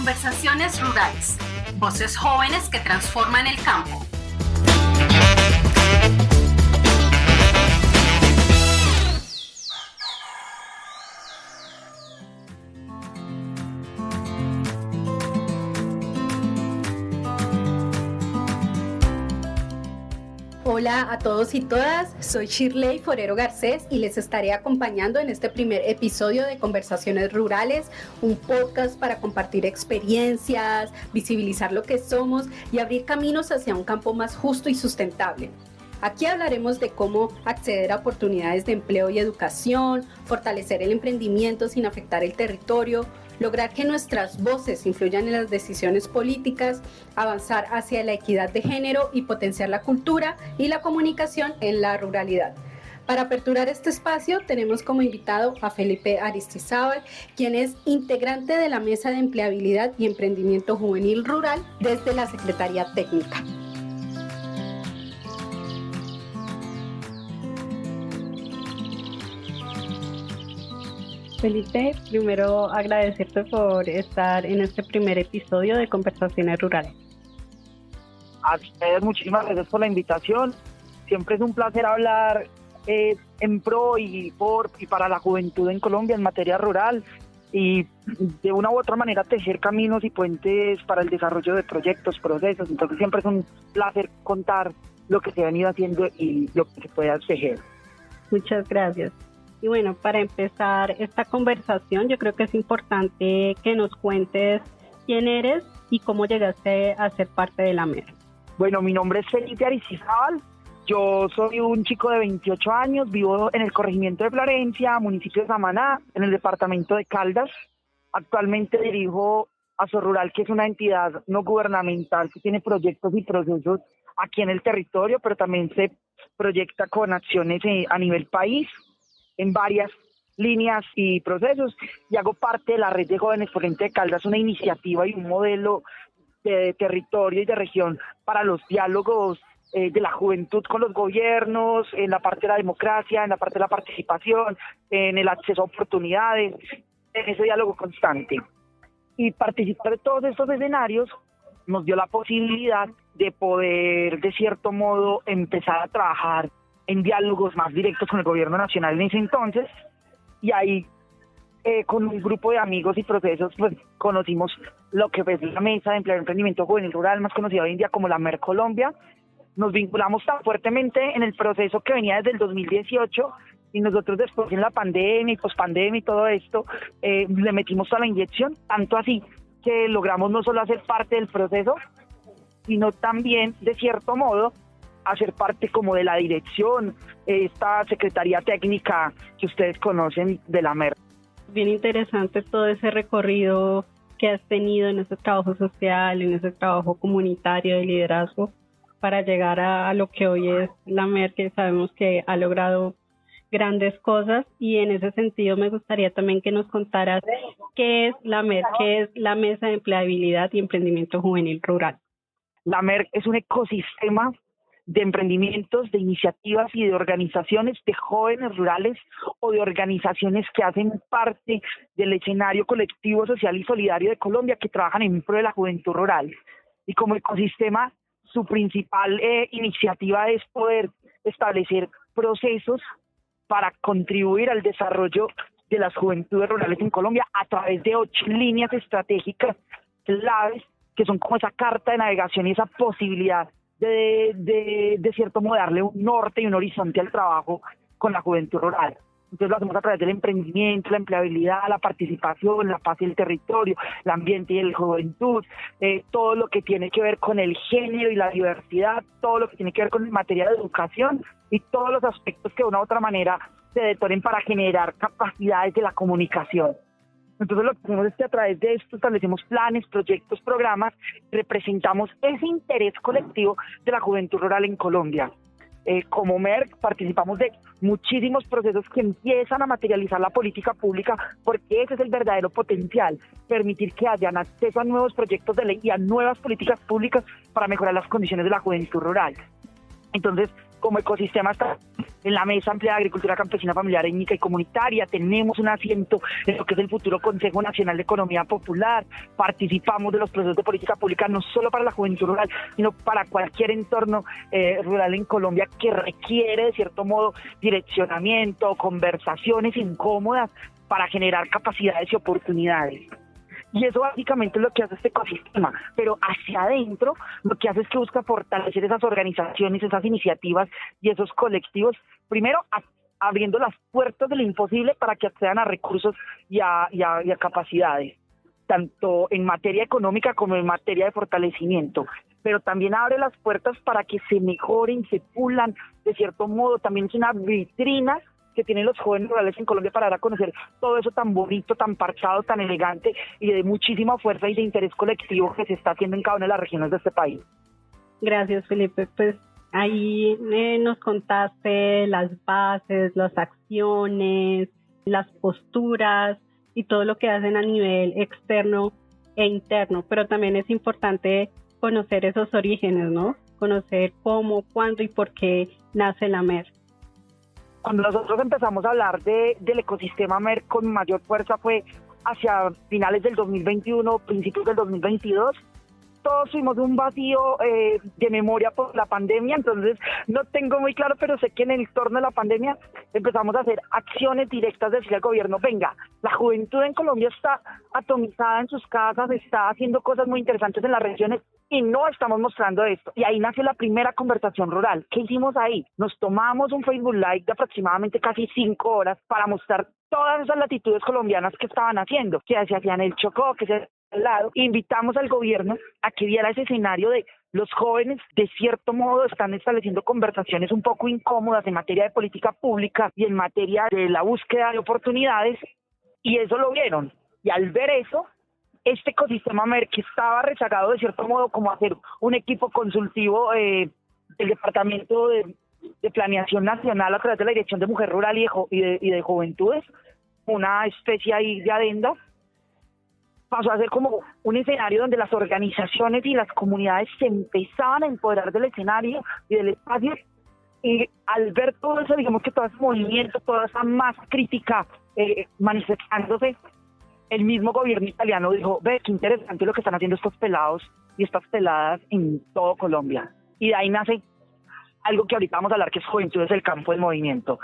Conversaciones Rurales. Voces jóvenes que transforman el campo. Hola a todos y todas, soy Shirley Forero Garcés y les estaré acompañando en este primer episodio de Conversaciones Rurales, un podcast para compartir experiencias, visibilizar lo que somos y abrir caminos hacia un campo más justo y sustentable. Aquí hablaremos de cómo acceder a oportunidades de empleo y educación, fortalecer el emprendimiento sin afectar el territorio, lograr que nuestras voces influyan en las decisiones políticas, avanzar hacia la equidad de género y potenciar la cultura y la comunicación en la ruralidad. Para aperturar este espacio tenemos como invitado a Felipe Aristizábal, quien es integrante de la Mesa de Empleabilidad y Emprendimiento Juvenil Rural desde la Secretaría Técnica. Felipe, primero agradecerte por estar en este primer episodio de Conversaciones Rurales. A ustedes muchísimas gracias por la invitación. Siempre es un placer hablar en pro y para la juventud en Colombia en materia rural y de una u otra manera tejer caminos y puentes para el desarrollo de proyectos, procesos. Entonces siempre es un placer contar lo que se ha venido haciendo y lo que se puede tejer. Muchas gracias. Y bueno, para empezar esta conversación, yo creo que es importante que nos cuentes quién eres y cómo llegaste a ser parte de la MER. Bueno, mi nombre es Felipe Aristizábal. Yo soy un chico de 28 años, vivo en el corregimiento de Florencia, municipio de Samaná, en el departamento de Caldas. Actualmente dirijo Azorrural, que es una entidad no gubernamental que tiene proyectos y procesos aquí en el territorio, pero también se proyecta con acciones a nivel país, en varias líneas y procesos, y hago parte de la Red de Jóvenes Frente de Caldas, una iniciativa y un modelo de territorio y de región para los diálogos de la juventud con los gobiernos, en la parte de la democracia, en la parte de la participación, en el acceso a oportunidades, en ese diálogo constante. Y participar de todos estos escenarios nos dio la posibilidad de poder, de cierto modo, empezar a trabajar en diálogos más directos con el gobierno nacional en ese entonces, y ahí con un grupo de amigos y procesos pues conocimos lo que es la Mesa de Empleo y Emprendimiento Juvenil Rural, más conocida hoy en día como la MER Colombia. Nos vinculamos tan fuertemente en el proceso que venía desde el 2018, y nosotros después en la pandemia y pospandemia y todo esto le metimos toda la inyección, tanto así que logramos no solo hacer parte del proceso, sino también de cierto modo hacer parte como de la dirección, esta Secretaría Técnica que ustedes conocen de la MER. Bien interesante todo ese recorrido que has tenido en ese trabajo social, en ese trabajo comunitario de liderazgo para llegar a lo que hoy es la MER, que sabemos que ha logrado grandes cosas, y en ese sentido me gustaría también que nos contaras qué es la MER, qué es la Mesa de Empleabilidad y Emprendimiento Juvenil Rural. La MER es un ecosistema de emprendimientos, de iniciativas y de organizaciones de jóvenes rurales o de organizaciones que hacen parte del escenario colectivo, social y solidario de Colombia, que trabajan en pro de la juventud rural. Y como ecosistema, su principal iniciativa es poder establecer procesos para contribuir al desarrollo de las juventudes rurales en Colombia a través de 8 líneas estratégicas claves, que son como esa carta de navegación y esa posibilidad de cierto modo darle un norte y un horizonte al trabajo con la juventud rural. Entonces lo hacemos a través del emprendimiento, la empleabilidad, la participación, la paz y el territorio, el ambiente y la juventud, todo lo que tiene que ver con el género y la diversidad, todo lo que tiene que ver con materia de educación y todos los aspectos que de una u otra manera se detonen para generar capacidades de la comunicación. Entonces lo que hacemos es que a través de esto establecemos planes, proyectos, programas, representamos ese interés colectivo de la juventud rural en Colombia. Como MER participamos de muchísimos procesos que empiezan a materializar la política pública, porque ese es el verdadero potencial, permitir que hayan acceso a nuevos proyectos de ley y a nuevas políticas públicas para mejorar las condiciones de la juventud rural. Entonces, como ecosistema está en la Mesa Amplia de Agricultura Campesina, Familiar, Étnica y Comunitaria, tenemos un asiento en lo que es el futuro Consejo Nacional de Economía Popular, participamos de los procesos de política pública no solo para la juventud rural, sino para cualquier entorno rural en Colombia que requiere de cierto modo direccionamiento, conversaciones incómodas para generar capacidades y oportunidades. Y eso básicamente es lo que hace este ecosistema, pero hacia adentro lo que hace es que busca fortalecer esas organizaciones, esas iniciativas y esos colectivos, primero abriendo las puertas de lo imposible para que accedan a recursos y a capacidades, tanto en materia económica como en materia de fortalecimiento, pero también abre las puertas para que se mejoren, se pulan, de cierto modo, también es una vitrina que tienen los jóvenes rurales en Colombia para dar a conocer todo eso tan bonito, tan parchado, tan elegante y de muchísima fuerza y de interés colectivo que se está haciendo en cada una de las regiones de este país. Gracias, Felipe. Pues ahí nos contaste las bases, las acciones, las posturas y todo lo que hacen a nivel externo e interno, pero también es importante conocer esos orígenes, ¿no? Conocer cómo, cuándo y por qué nace la MER. Cuando nosotros empezamos a hablar del ecosistema MER con mayor fuerza fue hacia finales del 2021, principios del 2022. Todos tuvimos un vacío de memoria por la pandemia, entonces no tengo muy claro, pero sé que en el entorno de la pandemia empezamos a hacer acciones directas de decirle al gobierno, venga, la juventud en Colombia está atomizada en sus casas, está haciendo cosas muy interesantes en las regiones y no estamos mostrando esto. Y ahí nació la primera conversación rural. ¿Qué hicimos ahí? Nos tomamos un Facebook Live de aproximadamente casi 5 horas para mostrar todas esas latitudes colombianas que estaban haciendo, que se hacían el Chocó, que se al lado. Invitamos al gobierno a que viera ese escenario de los jóvenes, de cierto modo, están estableciendo conversaciones un poco incómodas en materia de política pública y en materia de la búsqueda de oportunidades, y eso lo vieron. Y al ver eso, este ecosistema MER, que estaba rezagado de cierto modo como hacer un equipo consultivo del Departamento de Planeación Nacional a través de la Dirección de Mujer Rural y de Juventudes, una especie ahí de adenda, pasó a ser como un escenario donde las organizaciones y las comunidades se empezaban a empoderar del escenario y del espacio, y al ver todo eso, digamos que todo ese movimiento, toda esa masa crítica manifestándose, el mismo gobierno italiano dijo, ve, qué interesante lo que están haciendo estos pelados y estas peladas en todo Colombia. Y de ahí nace algo que ahorita vamos a hablar, que es Juventudes del Campo del Movimiento.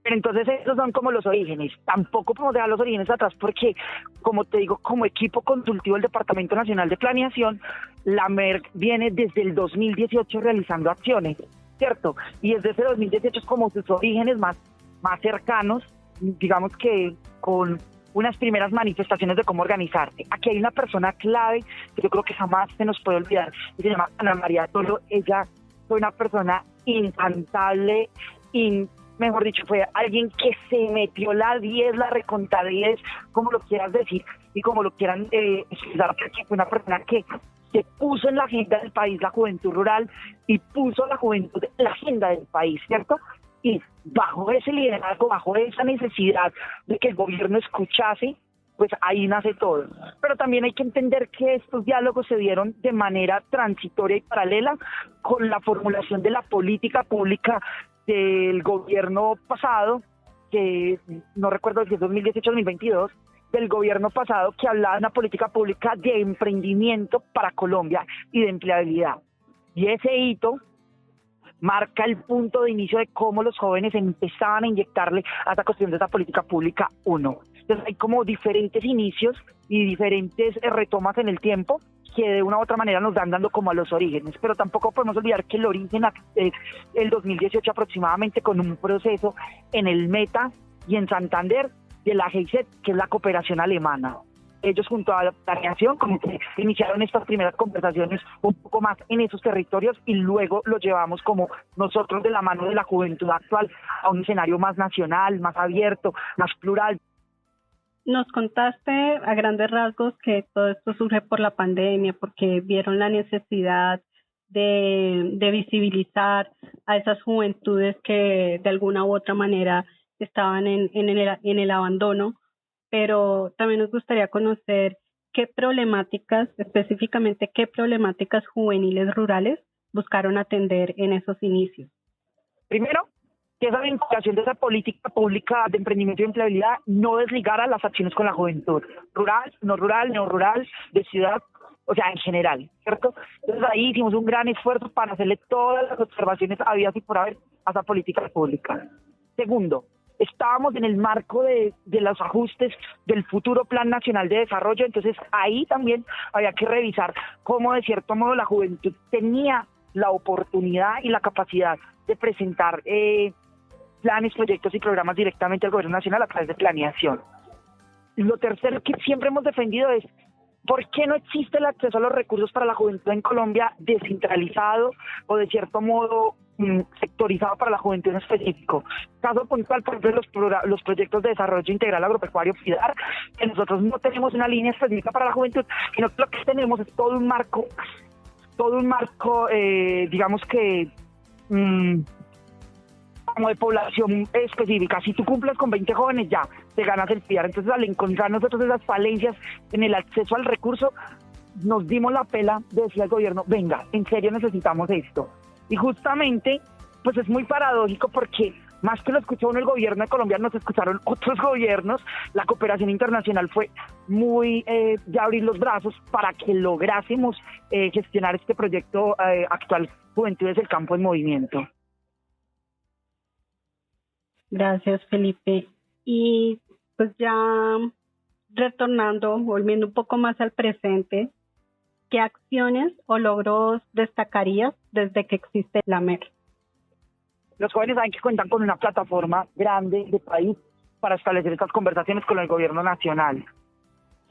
Pero entonces esos son como los orígenes. Tampoco podemos dejar los orígenes atrás porque, como te digo, como equipo consultivo del Departamento Nacional de Planeación, la MER viene desde el 2018 realizando acciones, ¿cierto? Y desde ese 2018 es como sus orígenes más cercanos, digamos que con unas primeras manifestaciones de cómo organizarse. Aquí hay una persona clave que yo creo que jamás se nos puede olvidar, que se llama Ana María Tolo. Ella fue una persona infantable, mejor dicho, fue alguien que se metió la 10, la recontra 10, como lo quieras decir y como lo quieran expresar, porque fue una persona que se puso en la agenda del país la juventud rural y puso la juventud en la agenda del país, ¿cierto? Y bajo ese liderazgo, bajo esa necesidad de que el gobierno escuchase, pues ahí nace todo. Pero también hay que entender que estos diálogos se dieron de manera transitoria y paralela con la formulación de la política pública del gobierno pasado, que no recuerdo si es 2018-2022, del gobierno pasado, que hablaba de una política pública de emprendimiento para Colombia y de empleabilidad. Y ese hito marca el punto de inicio de cómo los jóvenes empezaban a inyectarle a esta cuestión de esa política pública 1. Entonces hay como diferentes inicios y diferentes retomas en el tiempo que de una u otra manera nos dan dando como a los orígenes, pero tampoco podemos olvidar que el origen es el 2018 aproximadamente, con un proceso en el Meta y en Santander de la GIZ, que es la cooperación alemana. Ellos junto a la planeación como que iniciaron estas primeras conversaciones un poco más en esos territorios y luego lo llevamos como nosotros de la mano de la juventud actual a un escenario más nacional, más abierto, más plural. Nos contaste a grandes rasgos que todo esto surge por la pandemia, porque vieron la necesidad de visibilizar a esas juventudes que de alguna u otra manera estaban en el abandono, pero también nos gustaría conocer específicamente qué problemáticas juveniles rurales buscaron atender en esos inicios. Primero, que esa vinculación de esa política pública de emprendimiento y empleabilidad no desligara las acciones con la juventud, rural, no rural, neorural, de ciudad, o sea, en general, ¿cierto? Entonces ahí hicimos un gran esfuerzo para hacerle todas las observaciones habidas y por haber a esa política pública. Segundo, estábamos en el marco de los ajustes del futuro Plan Nacional de Desarrollo, entonces ahí también había que revisar cómo de cierto modo la juventud tenía la oportunidad y la capacidad de presentar planes, proyectos y programas directamente al gobierno nacional a través de planeación. Lo tercero que siempre hemos defendido es ¿por qué no existe el acceso a los recursos para la juventud en Colombia descentralizado o de cierto modo sectorizado para la juventud en específico? Caso puntual, por ejemplo, los proyectos de desarrollo integral agropecuario FIDAR, que nosotros no tenemos una línea específica para la juventud, sino que lo que tenemos es todo un marco, digamos que como de población específica. Si tú cumples con 20 jóvenes, ya te ganas el FIDAR. Entonces, al encontrar nosotros esas falencias en el acceso al recurso, nos dimos la pela de decir al gobierno, venga, en serio necesitamos esto. Y justamente, pues es muy paradójico porque más que lo escuchó uno el gobierno de Colombia, nos escucharon otros gobiernos. La cooperación internacional fue muy de abrir los brazos para que lográsemos gestionar este proyecto actual, Juventudes del Campo en Movimiento. Gracias, Felipe. Y pues ya retornando, volviendo un poco más al presente, ¿qué acciones o logros destacarías desde que existe la MER? Los jóvenes saben que cuentan con una plataforma grande de país para establecer estas conversaciones con el gobierno nacional.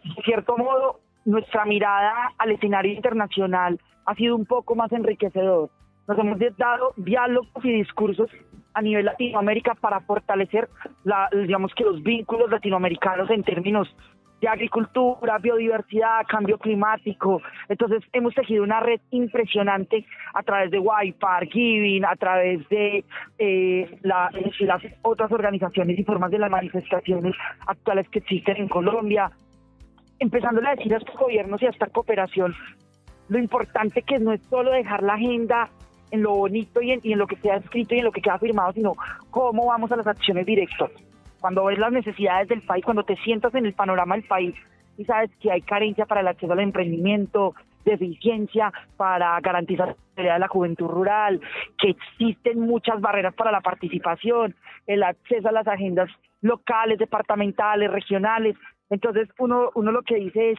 De cierto modo, nuestra mirada al escenario internacional ha sido un poco más enriquecedor. Nos hemos dado diálogos y discursos a nivel Latinoamérica para fortalecer digamos que los vínculos latinoamericanos en términos de agricultura, biodiversidad, cambio climático. Entonces hemos tejido una red impresionante a través de WIPAR, Giving, a través de las otras organizaciones y formas de las manifestaciones actuales que existen en Colombia, empezándole a decir a estos gobiernos y a esta cooperación lo importante que no es solo dejar la agenda en lo bonito y en lo que queda escrito y en lo que queda firmado, sino cómo vamos a las acciones directas. Cuando ves las necesidades del país, cuando te sientas en el panorama del país y sabes que hay carencia para el acceso al emprendimiento, deficiencia para garantizar la seguridad de la juventud rural, que existen muchas barreras para la participación, el acceso a las agendas locales, departamentales, regionales. Entonces uno lo que dice es,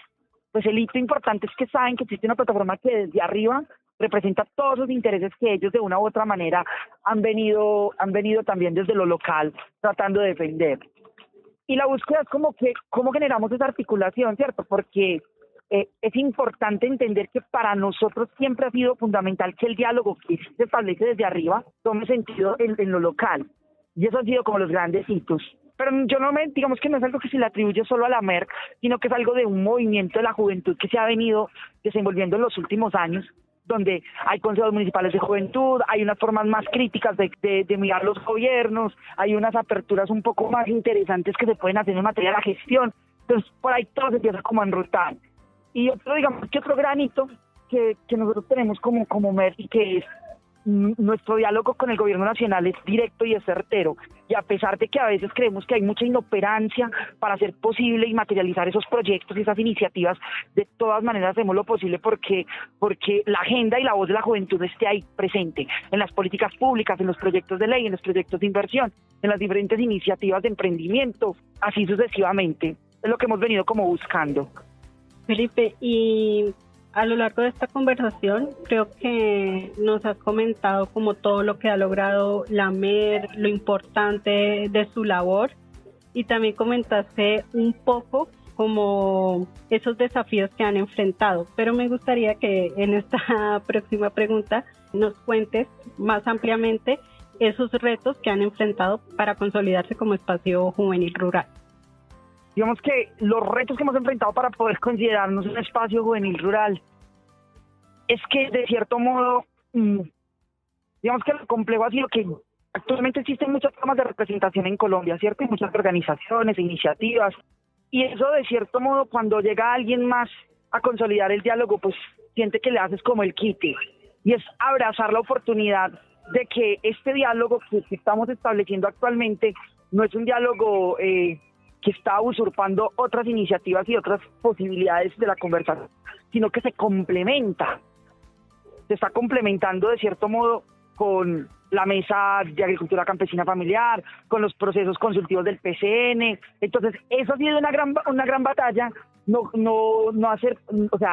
pues el hito importante es que saben que existe una plataforma que desde arriba representa todos los intereses que ellos de una u otra manera han venido también desde lo local tratando de defender. Y la búsqueda es como que cómo generamos esa articulación, ¿cierto? Porque es importante entender que para nosotros siempre ha sido fundamental que el diálogo que se establece desde arriba tome sentido en lo local. Y eso han sido como los grandes hitos. Pero yo digamos que no es algo que se le atribuye solo a la MER, sino que es algo de un movimiento de la juventud que se ha venido desenvolviendo en los últimos años, donde hay consejos municipales de juventud, hay unas formas más críticas de mirar los gobiernos, hay unas aperturas un poco más interesantes que se pueden hacer en materia de la gestión. Entonces, por ahí todo se empieza como a enrutar. Y otro granito que nosotros tenemos como MER y que es nuestro diálogo con el gobierno nacional es directo y es certero, y a pesar de que a veces creemos que hay mucha inoperancia para hacer posible y materializar esos proyectos y esas iniciativas, de todas maneras hacemos lo posible porque la agenda y la voz de la juventud esté ahí presente, en las políticas públicas, en los proyectos de ley, en los proyectos de inversión, en las diferentes iniciativas de emprendimiento, así sucesivamente. Es lo que hemos venido como buscando. Felipe, y a lo largo de esta conversación creo que nos has comentado como todo lo que ha logrado la MER, lo importante de su labor, y también comentaste un poco como esos desafíos que han enfrentado, pero me gustaría que en esta próxima pregunta nos cuentes más ampliamente esos retos que han enfrentado para consolidarse como espacio juvenil rural. Digamos que los retos que hemos enfrentado para poder considerarnos un espacio juvenil rural es que, de cierto modo, digamos que lo complejo ha sido que actualmente existen muchas formas de representación en Colombia, ¿cierto? Hay muchas organizaciones, iniciativas, y eso, de cierto modo, cuando llega alguien más a consolidar el diálogo, pues siente que le haces como el quite, y es abrazar la oportunidad de que este diálogo que estamos estableciendo actualmente no es un diálogo que está usurpando otras iniciativas y otras posibilidades de la conversación, sino que se está complementando de cierto modo con la Mesa de Agricultura Campesina Familiar, con los procesos consultivos del PCN. Entonces, eso ha sido una gran batalla,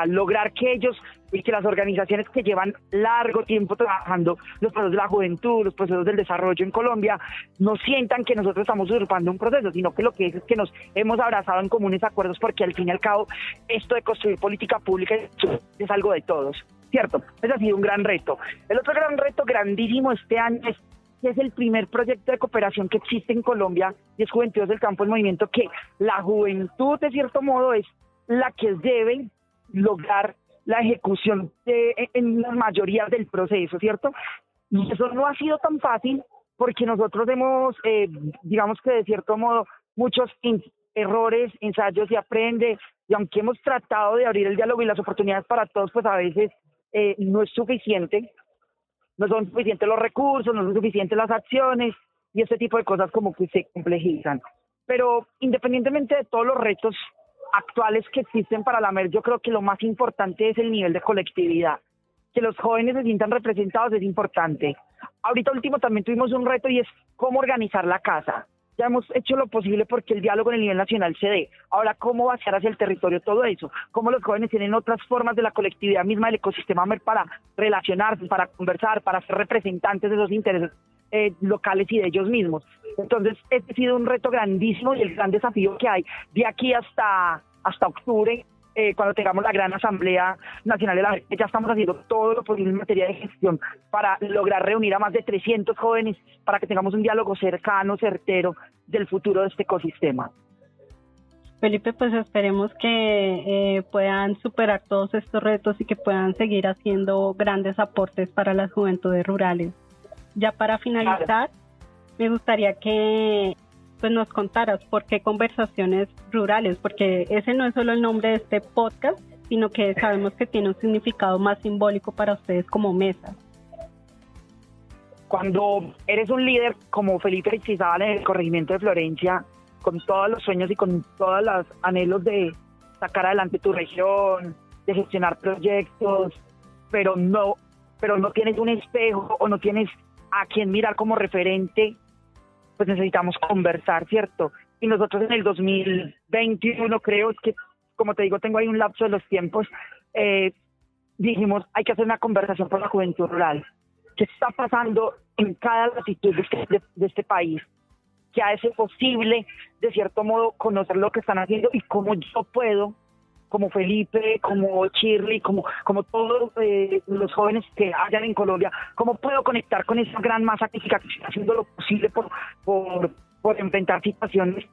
lograr que ellos y que las organizaciones que llevan largo tiempo trabajando los procesos de la juventud, los procesos del desarrollo en Colombia, no sientan que nosotros estamos usurpando un proceso, sino que lo que es que nos hemos abrazado en comunes acuerdos, porque al fin y al cabo esto de construir política pública es algo de todos, ¿cierto? Ese ha sido un gran reto. El otro gran reto grandísimo este año es el primer proyecto de cooperación que existe en Colombia, y es Juventudes del Campo del Movimiento, que la juventud de cierto modo es la que debe lograr la ejecución en la mayoría del proceso, ¿cierto? Y eso no ha sido tan fácil porque nosotros hemos, digamos que de cierto modo, muchos errores, ensayos y aprende, y aunque hemos tratado de abrir el diálogo y las oportunidades para todos, pues a veces no es suficiente, no son suficientes los recursos, no son suficientes las acciones, y este tipo de cosas como que se complejizan. Pero independientemente de todos los retos actuales que existen para la MER, yo creo que lo más importante es el nivel de colectividad. Que los jóvenes se sientan representados es importante. Ahorita último también tuvimos un reto, y es cómo organizar la casa. Ya hemos hecho lo posible porque el diálogo en el nivel nacional se dé. Ahora, ¿cómo vaciar hacia el territorio todo eso? ¿Cómo los jóvenes tienen otras formas de la colectividad misma del ecosistema MER para relacionarse, para conversar, para ser representantes de esos intereses locales y de ellos mismos? Entonces, este ha sido un reto grandísimo, y el gran desafío que hay de aquí hasta octubre, cuando tengamos la gran Asamblea Nacional de la MER. Ya estamos haciendo todo lo posible en materia de gestión para lograr reunir a más de 300 jóvenes para que tengamos un diálogo cercano, certero del futuro de este ecosistema. Felipe, pues esperemos que puedan superar todos estos retos y que puedan seguir haciendo grandes aportes para las juventudes rurales. Ya para finalizar, me gustaría que pues nos contaras por qué Conversaciones Rurales, porque ese no es solo el nombre de este podcast, sino que sabemos que tiene un significado más simbólico para ustedes como mesa. Cuando eres un líder como Felipe Aristizábal en el corregimiento de Florencia, con todos los sueños y con todos los anhelos de sacar adelante tu región, de gestionar proyectos, pero no tienes un espejo o no tienes a quien mirar como referente, pues necesitamos conversar, ¿cierto? Y nosotros en el 2021, creo que, como te digo, tengo ahí un lapso de los tiempos, dijimos, hay que hacer una conversación por la juventud rural. ¿Qué está pasando en cada latitud de este país? ¿Qué hace posible, de cierto modo, conocer lo que están haciendo y cómo yo puedo, como Felipe, como Shirley, como todos los jóvenes que hayan en Colombia, cómo puedo conectar con esa gran masa crítica que está haciendo lo posible por enfrentar situaciones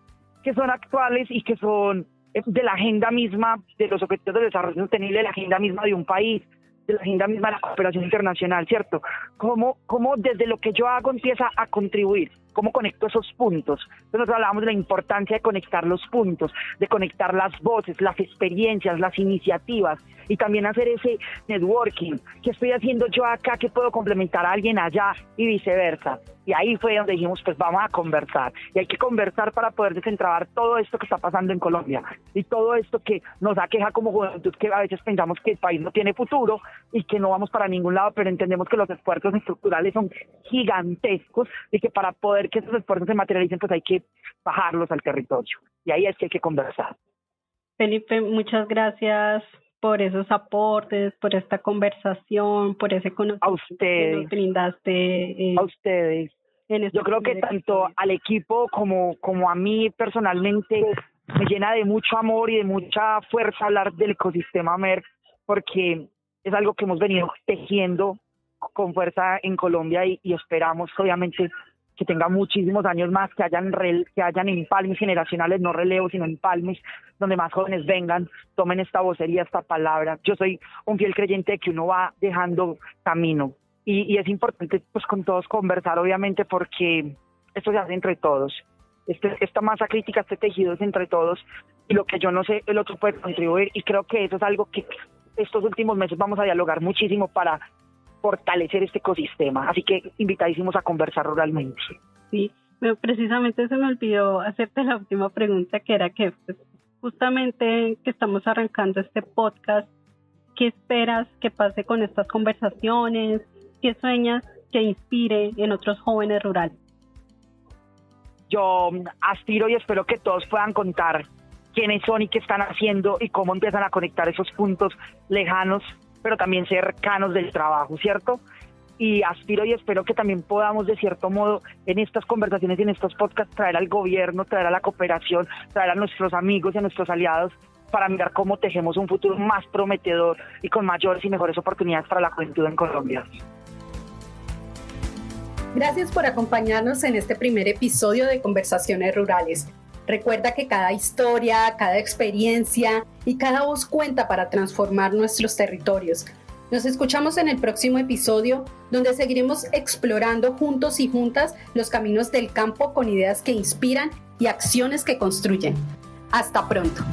que son actuales y que son de la agenda misma de los objetivos de desarrollo sostenible, de la agenda misma de un país, de la agenda misma de la cooperación internacional, ¿cierto? ¿Cómo desde lo que yo hago empieza a contribuir? ¿Cómo conecto esos puntos? Entonces nosotros hablábamos de la importancia de conectar los puntos, de conectar las voces, las experiencias, las iniciativas, y también hacer ese networking. ¿Qué estoy haciendo yo acá que puedo complementar a alguien allá y viceversa? Y ahí fue donde dijimos, pues vamos a conversar. Y hay que conversar para poder desentrabar todo esto que está pasando en Colombia y todo esto que nos aqueja como juventud, que a veces pensamos que el país no tiene futuro y que no vamos para ningún lado, pero entendemos que los esfuerzos estructurales son gigantescos y que para poder que esos esfuerzos se materialicen, pues hay que bajarlos al territorio. Y ahí es que hay que conversar. Felipe, muchas gracias por esos aportes, por esta conversación, por ese conocimiento que nos brindaste. A ustedes. Yo creo que tanto al equipo como a mí personalmente me llena de mucho amor y de mucha fuerza hablar del ecosistema MER, porque es algo que hemos venido tejiendo con fuerza en Colombia y esperamos obviamente que tenga muchísimos años más, que hayan empalmes generacionales, no relevos, sino empalmes, donde más jóvenes vengan, tomen esta vocería, esta palabra. Yo soy un fiel creyente de que uno va dejando camino, y es importante pues con todos conversar, obviamente, porque esto se hace entre todos. Esta masa crítica, este tejido es entre todos, y lo que yo no sé, el otro puede contribuir, y creo que eso es algo que estos últimos meses vamos a dialogar muchísimo para fortalecer este ecosistema. Así que invitadísimos a conversar ruralmente. Sí, precisamente se me olvidó hacerte la última pregunta, que era que pues, justamente que estamos arrancando este podcast, ¿qué esperas que pase con estas conversaciones? ¿Qué sueñas que inspire en otros jóvenes rurales? Yo aspiro y espero que todos puedan contar quiénes son y qué están haciendo y cómo empiezan a conectar esos puntos lejanos, pero también cercanos del trabajo, ¿cierto? Y aspiro y espero que también podamos, de cierto modo, en estas conversaciones y en estos podcasts, traer al gobierno, traer a la cooperación, traer a nuestros amigos y a nuestros aliados para mirar cómo tejemos un futuro más prometedor y con mayores y mejores oportunidades para la juventud en Colombia. Gracias por acompañarnos en este primer episodio de Conversaciones Rurales. Recuerda que cada historia, cada experiencia y cada voz cuenta para transformar nuestros territorios. Nos escuchamos en el próximo episodio, donde seguiremos explorando juntos y juntas los caminos del campo con ideas que inspiran y acciones que construyen. Hasta pronto.